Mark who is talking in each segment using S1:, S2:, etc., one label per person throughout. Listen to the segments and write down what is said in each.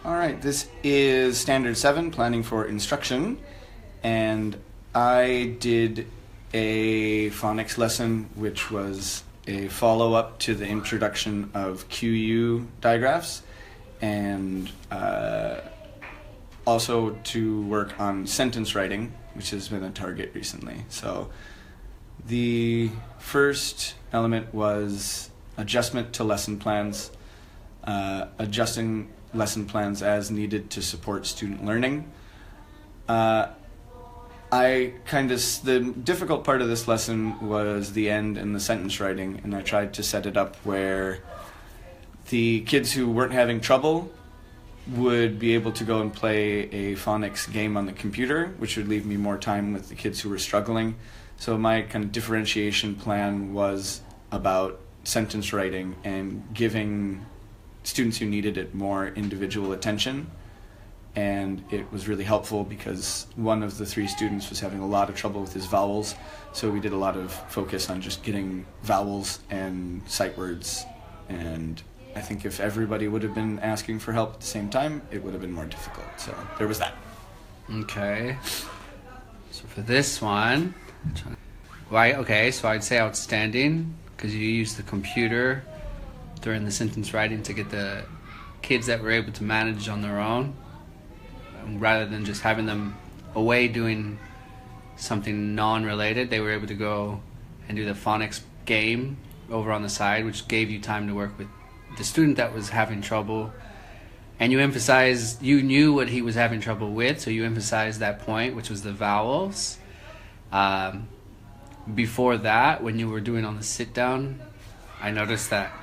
S1: All right, this is Standard 7, Planning for Instruction, and I did a phonics lesson which was a follow-up to the introduction of QU digraphs, and also to work on sentence writing, which has been a target recently. So the first element was adjustment to lesson plans, adjusting lesson plans as needed to support student learning. The difficult part of this lesson was the end and the sentence writing, and I tried to set it up where the kids who weren't having trouble would be able to go and play a phonics game on the computer, which would leave me more time with the kids who were struggling. So my kind of differentiation plan was about sentence writing and giving students who needed it more individual attention. And it was really helpful because one of the 3 students was having a lot of trouble with his vowels, so we did a lot of focus on just getting vowels and sight words. And I think if everybody would have been asking for help at the same time, it would have been more difficult. So there was that.
S2: Okay. So for this one, so I'd say outstanding, because you used the computer during the sentence writing to get the kids that were able to manage on their own, rather than just having them away doing something non-related. They were able to go and do the phonics game over on the side, which gave you time to work with the student that was having trouble. And you knew what he was having trouble with, so you emphasized that point, which was the vowels. Before that, when you were doing on the sit-down, I noticed that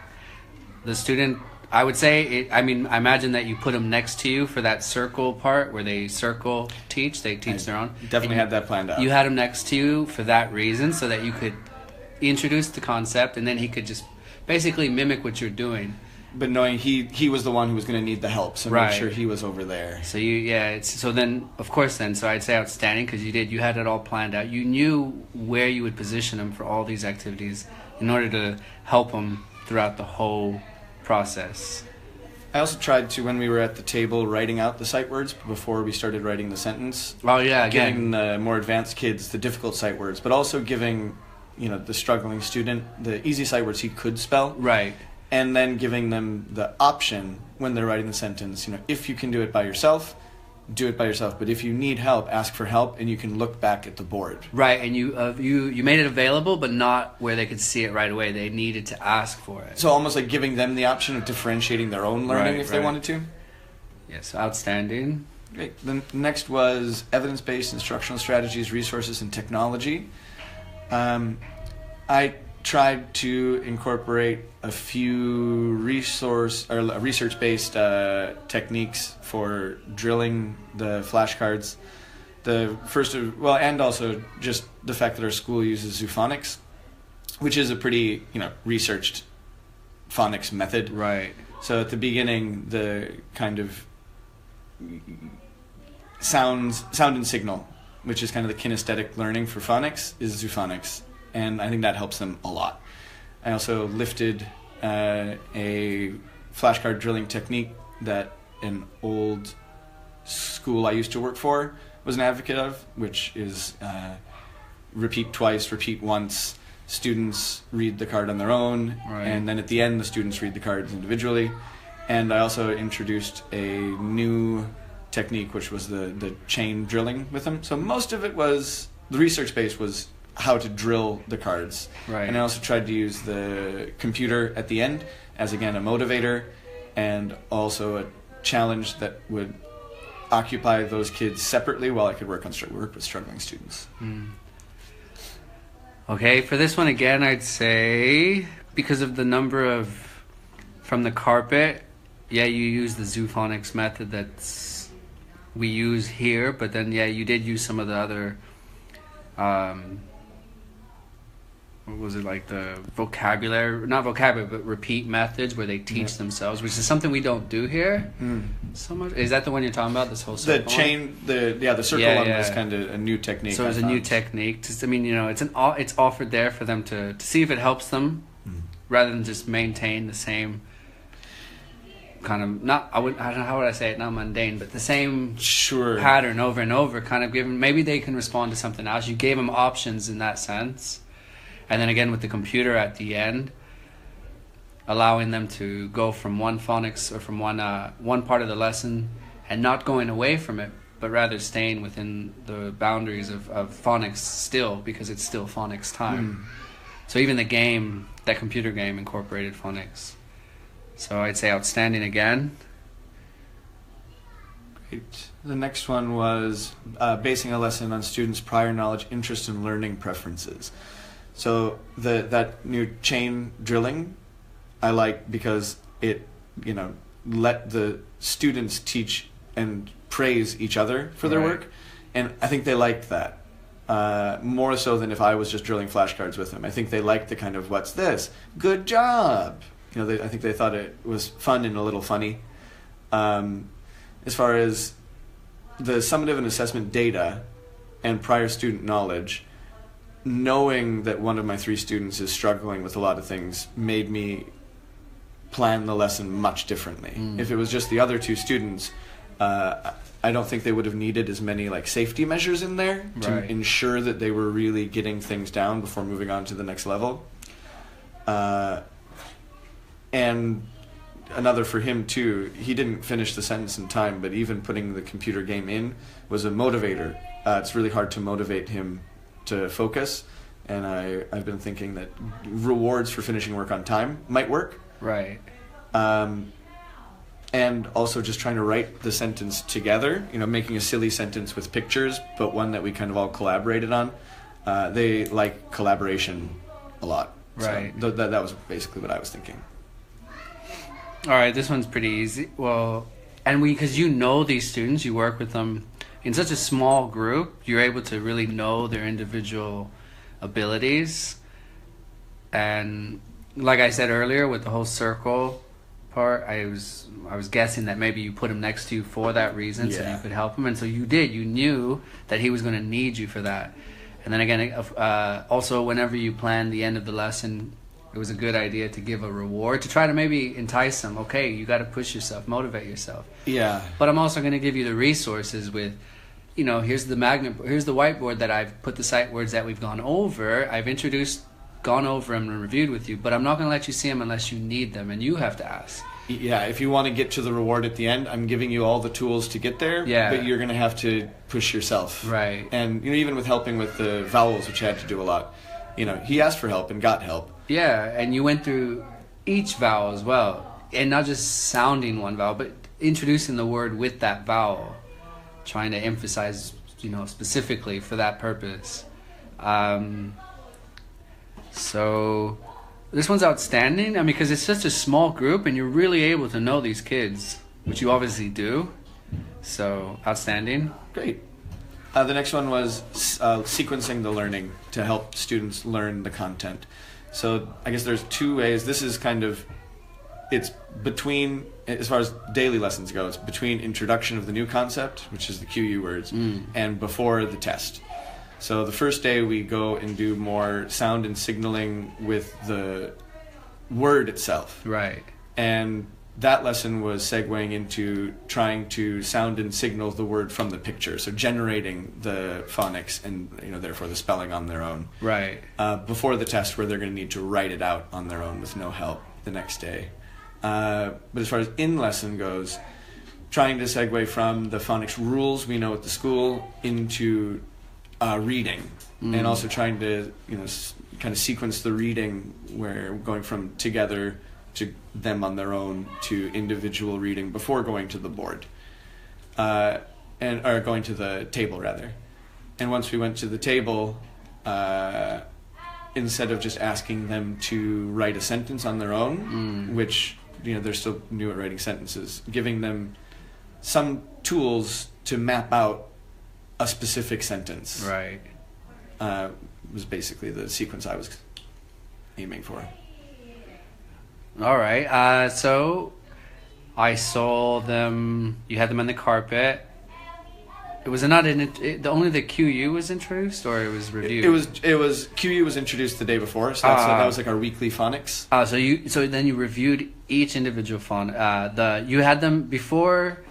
S2: the student, I would say, I imagine that you put them next to you for that circle part where they teach their own.
S1: Definitely had that planned out.
S2: You had him next to you for that reason, so that you could introduce the concept, and then he could just basically mimic what you're doing.
S1: But knowing he was the one who was going to need the help, so
S2: right.
S1: Make sure he was over there.
S2: So so I'd say outstanding, because you had it all planned out. You knew where you would position him for all these activities in order to help him throughout the whole process.
S1: I also tried to, when we were at the table writing out the sight words before we started writing the sentence.
S2: Oh yeah,
S1: giving the more advanced kids the difficult sight words, but also giving the struggling student the easy sight words he could spell.
S2: Right.
S1: And then giving them the option when they're writing the sentence, if you can do it by yourself, do it by yourself. But if you need help, ask for help, and you can look back at the board.
S2: Right, and you made it available, but not where they could see it right away. They needed to ask for it.
S1: So almost like giving them the option of differentiating their own learning if they wanted to.
S2: Yes, outstanding.
S1: Great. Then next was evidence-based instructional strategies, resources, and technology. I tried to incorporate a few research-based techniques for drilling the flashcards. And also just the fact that our school uses Zoophonics, which is a pretty researched phonics method.
S2: Right.
S1: So at the beginning, the kind of sound and signal, which is kind of the kinesthetic learning for phonics, is Zoophonics. And I think that helps them a lot. I also lifted a flashcard drilling technique that an old school I used to work for was an advocate of, which is repeat twice, repeat once. Students read the card on their own, right. And then at the end the students read the cards individually. And I also introduced a new technique, which was the chain drilling with them. So most of it was, the research base was how to drill the cards.
S2: Right.
S1: And I also tried to use the computer at the end as, again, a motivator and also a challenge that would occupy those kids separately while I could work with struggling students.
S2: Okay, for this one again, I'd say because of the number from the carpet, you use the Zoophonics method that's we use here, but then you did use some of the other what was it, like the not vocabulary, but repeat methods where they teach themselves, which is something we don't do here so much. Is that the one you're talking about, this whole circle
S1: the chain one? The circle one was kind of a new technique.
S2: So it's a new technique. Just, it's offered there for them to see if it helps them rather than just maintain the same kind of not, I don't know, how would I say it, not mundane, but the same
S1: Sure.
S2: pattern over and over, kind of given, maybe they can respond to something else. You gave them options in that sense. And then again with the computer at the end, allowing them to go from one phonics or from one part of the lesson and not going away from it, but rather staying within the boundaries of phonics still, because it's still phonics time. So even the game, that computer game, incorporated phonics. So I'd say outstanding again.
S1: Great. The next one was basing a lesson on students' prior knowledge, interest, and learning preferences. So that new chain drilling, I like because it, let the students teach and praise each other for their work, and I think they liked that more so than if I was just drilling flashcards with them. I think they liked the kind of, what's this? Good job. I think they thought it was fun and a little funny. As far as the summative and assessment data and prior student knowledge, knowing that one of my 3 students is struggling with a lot of things made me plan the lesson much differently. If it was just the other 2 students, I don't think they would have needed as many safety measures in there to ensure that they were really getting things down before moving on to the next level. And another for him too, he didn't finish the sentence in time, but even putting the computer game in was a motivator. It's really hard to motivate him to focus, and I've been thinking that rewards for finishing work on time might work.
S2: Right.
S1: And also just trying to write the sentence together, making a silly sentence with pictures, but one that we kind of all collaborated on. They like collaboration a lot.
S2: Right.
S1: So that was basically what I was thinking.
S2: All right, this one's pretty easy. Well, and because these students, you work with them in such a small group, you're able to really know their individual abilities. And like I said earlier, with the whole circle part, I was guessing that maybe you put him next to you for that reason, so you could help him. And so you did. You knew that he was going to need you for that. And then again, also whenever you plan the end of the lesson, it was a good idea to give a reward to try to maybe entice them. Okay, you got to push yourself, motivate yourself.
S1: Yeah.
S2: But I'm also going to give you the resources with, here's the whiteboard that I've put the sight words that we've gone over. I've gone over them and reviewed with you, but I'm not going to let you see them unless you need them, and you have to ask.
S1: Yeah, if you want to get to the reward at the end, I'm giving you all the tools to get there, but you're going to have to push yourself.
S2: Right.
S1: And even with helping with the vowels, which I had to do a lot, he asked for help and got help.
S2: Yeah, and you went through each vowel as well, and not just sounding one vowel, but introducing the word with that vowel, trying to emphasize, specifically for that purpose. So this one's outstanding. Because it's such a small group, and you're really able to know these kids, which you obviously do. So outstanding.
S1: Great. The next one was sequencing the learning to help students learn the content. So I guess there's 2 ways. This is it's between, as far as daily lessons go, it's between introduction of the new concept, which is the QU words, and before the test. So the first day we go and do more sound and signaling with the word itself.
S2: Right.
S1: And that lesson was segueing into trying to sound and signal the word from the picture, so generating the phonics and therefore the spelling on their own.
S2: Right.
S1: Before the test, where they're going to need to write it out on their own with no help the next day. But as far as in lesson goes, trying to segue from the phonics rules we know at the school into reading, and also trying to kind of sequence the reading, where going from together to them on their own to individual reading before going to the board, or going to the table rather. And once we went to the table, instead of just asking them to write a sentence on their own, which they're still new at writing sentences, giving them some tools to map out a specific sentence.
S2: Right.
S1: Was basically the sequence I was aiming for.
S2: All right. So I saw them. You had them on the carpet, Was it not only the QU was introduced, or it was reviewed?
S1: It was QU was introduced the day before, so that was like our weekly phonics.
S2: So then you reviewed each individual you had them before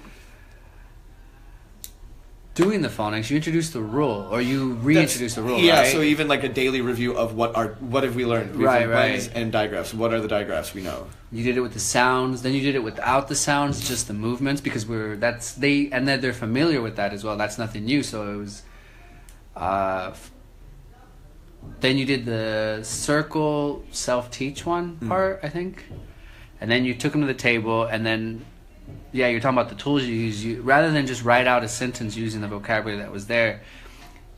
S2: doing the phonics. You introduced the rule, or you reintroduced the rule.
S1: Yeah,
S2: right?
S1: so even like a daily review of what have we learned? We've learned blends and digraphs. What are the digraphs we know? You
S2: did it with the sounds, then you did it without the sounds, just the movements, because and then they're familiar with that as well. That's nothing new. So it was then you did the circle self-teach one part, I think. And then you took them to the table, and then you're talking about the tools you use. Rather than just write out a sentence using the vocabulary that was there,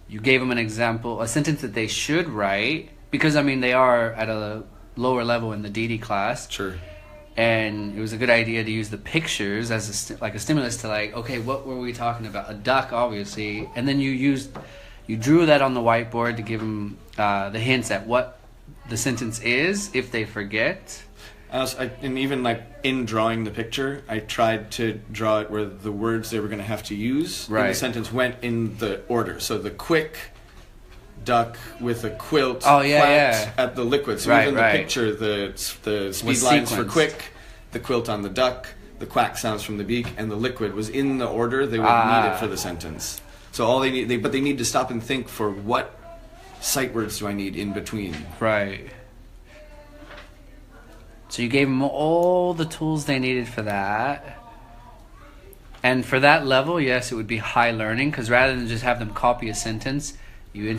S2: you gave them an example, a sentence that they should write, because I mean they are at a lower level in the DD class.
S1: Sure.
S2: And it was a good idea to use the pictures as a stimulus to okay, what were we talking about? A duck, obviously. And then you drew that on the whiteboard to give them the hints at what the sentence is if they forget.
S1: And even like in drawing the picture, I tried to draw it where the words they were going to have to use in the sentence went in the order. So the quick duck with a quilt at the liquid. So even the picture, the speed lines for quick, the quilt on the duck, the quack sounds from the beak, and the liquid was in the order they would need it for the sentence. So all they need, but they need to stop and think for what sight words do I need in between.
S2: Right. So you gave them all the tools they needed for that. And for that level, yes, it would be high learning, because rather than just have them copy a sentence, you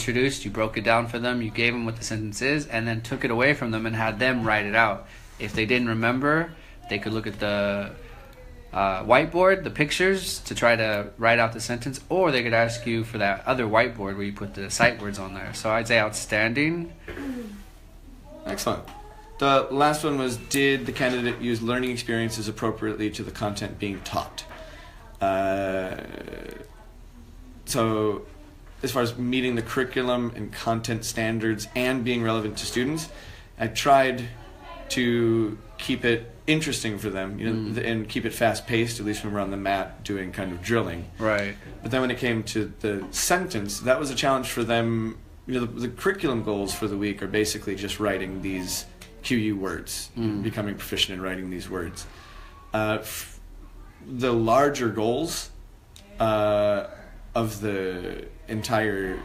S2: broke it down for them, you gave them what the sentence is, and then took it away from them and had them write it out. If they didn't remember, they could look at the whiteboard, the pictures, to try to write out the sentence, or they could ask you for that other whiteboard where you put the sight words on there. So I'd say outstanding.
S1: Excellent. The last one was, did the candidate use learning experiences appropriately to the content being taught? So as far as meeting the curriculum and content standards and being relevant to students, I tried to keep it interesting for them, and keep it fast-paced, at least when we're on the mat doing kind of drilling.
S2: Right.
S1: But then when it came to the sentence, that was a challenge for them. The curriculum goals for the week are basically just writing these QU words, becoming proficient in writing these words. The larger goals of the entire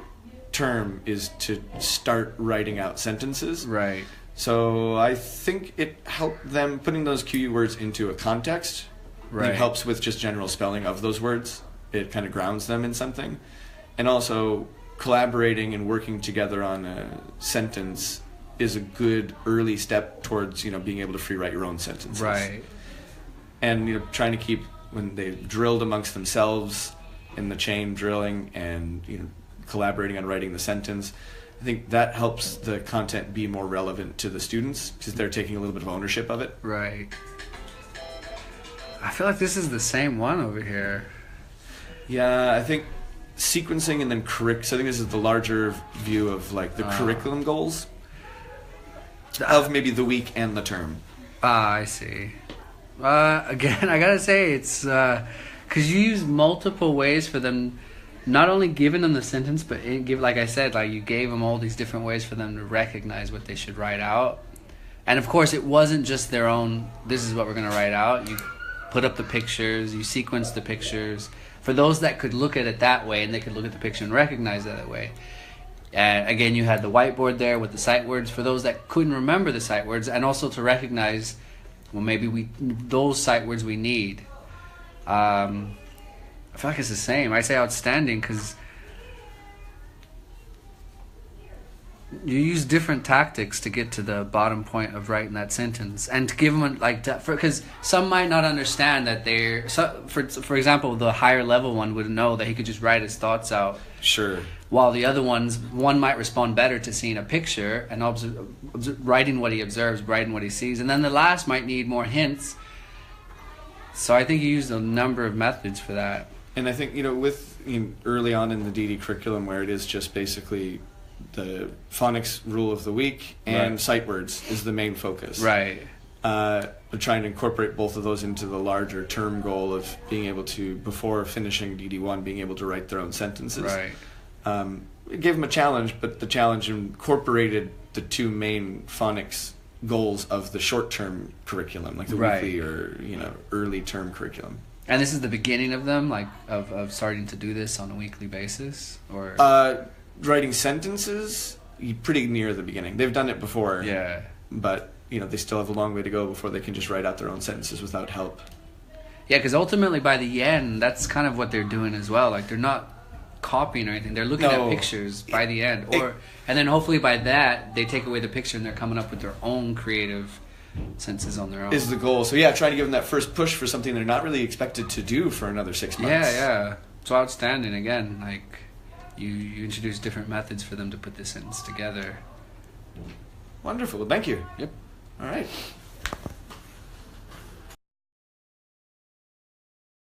S1: term is to start writing out sentences.
S2: Right.
S1: So I think it helped them putting those QU words into a context. Right. It helps with just general spelling of those words. It kind of grounds them in something. And also collaborating and working together on a sentence is a good early step towards, being able to free write your own sentences.
S2: Right.
S1: And, trying to keep, when they drilled amongst themselves in the chain drilling and, collaborating on writing the sentence, I think that helps the content be more relevant to the students because they're taking a little bit of ownership of it.
S2: Right. I feel like this is the same one over here.
S1: Yeah, I think sequencing and then so I think this is the larger view of like the curriculum goals of maybe the week and the term.
S2: I see. Again, I gotta say it's because you use multiple ways for them. Not only giving them the sentence, but like I said, you gave them all these different ways for them to recognize what they should write out. And of course, it wasn't just their own, this is what we're going to write out. You put up the pictures, you sequence the pictures. For those that could look at it that way, and they could look at the picture and recognize that way. And again, you had the whiteboard there with the sight words for those that couldn't remember the sight words, and also to recognize, well, maybe those sight words we need. I feel like it's the same. I say outstanding because you use different tactics to get to the bottom point of writing that sentence, and to give them because some might not understand that they're. For example, the higher level one would know that he could just write his thoughts out.
S1: Sure.
S2: While the other one might respond better to seeing a picture and writing what he observes, writing what he sees, and then the last might need more hints. So I think you used a number of methods for that.
S1: And I think, with early on in the DD curriculum where it is just basically the phonics rule of the week and sight words is the main focus.
S2: Right.
S1: We're trying to incorporate both of those into the larger term goal of being able to, before finishing DD1, being able to write their own sentences.
S2: Right.
S1: It gave them a challenge, but the challenge incorporated the two main phonics goals of the short-term curriculum, like the weekly or early term curriculum.
S2: And this is the beginning of them, like of starting to do this on a weekly basis, or
S1: writing sentences. Pretty near the beginning. They've done it before.
S2: Yeah.
S1: But they still have a long way to go before they can just write out their own sentences without help.
S2: Yeah, because ultimately by the end, that's kind of what they're doing as well. Like they're not copying or anything. They're looking at pictures by the end, and then hopefully by that they take away the picture and they're coming up with their own creative sentences on their own.
S1: Is the goal. So yeah, trying to give them that first push for something they're not really expected to do for another 6 months.
S2: Yeah. So outstanding. Again, like you introduce different methods for them to put this sentence together.
S1: Wonderful. Well, thank you.
S2: Yep.
S1: All right.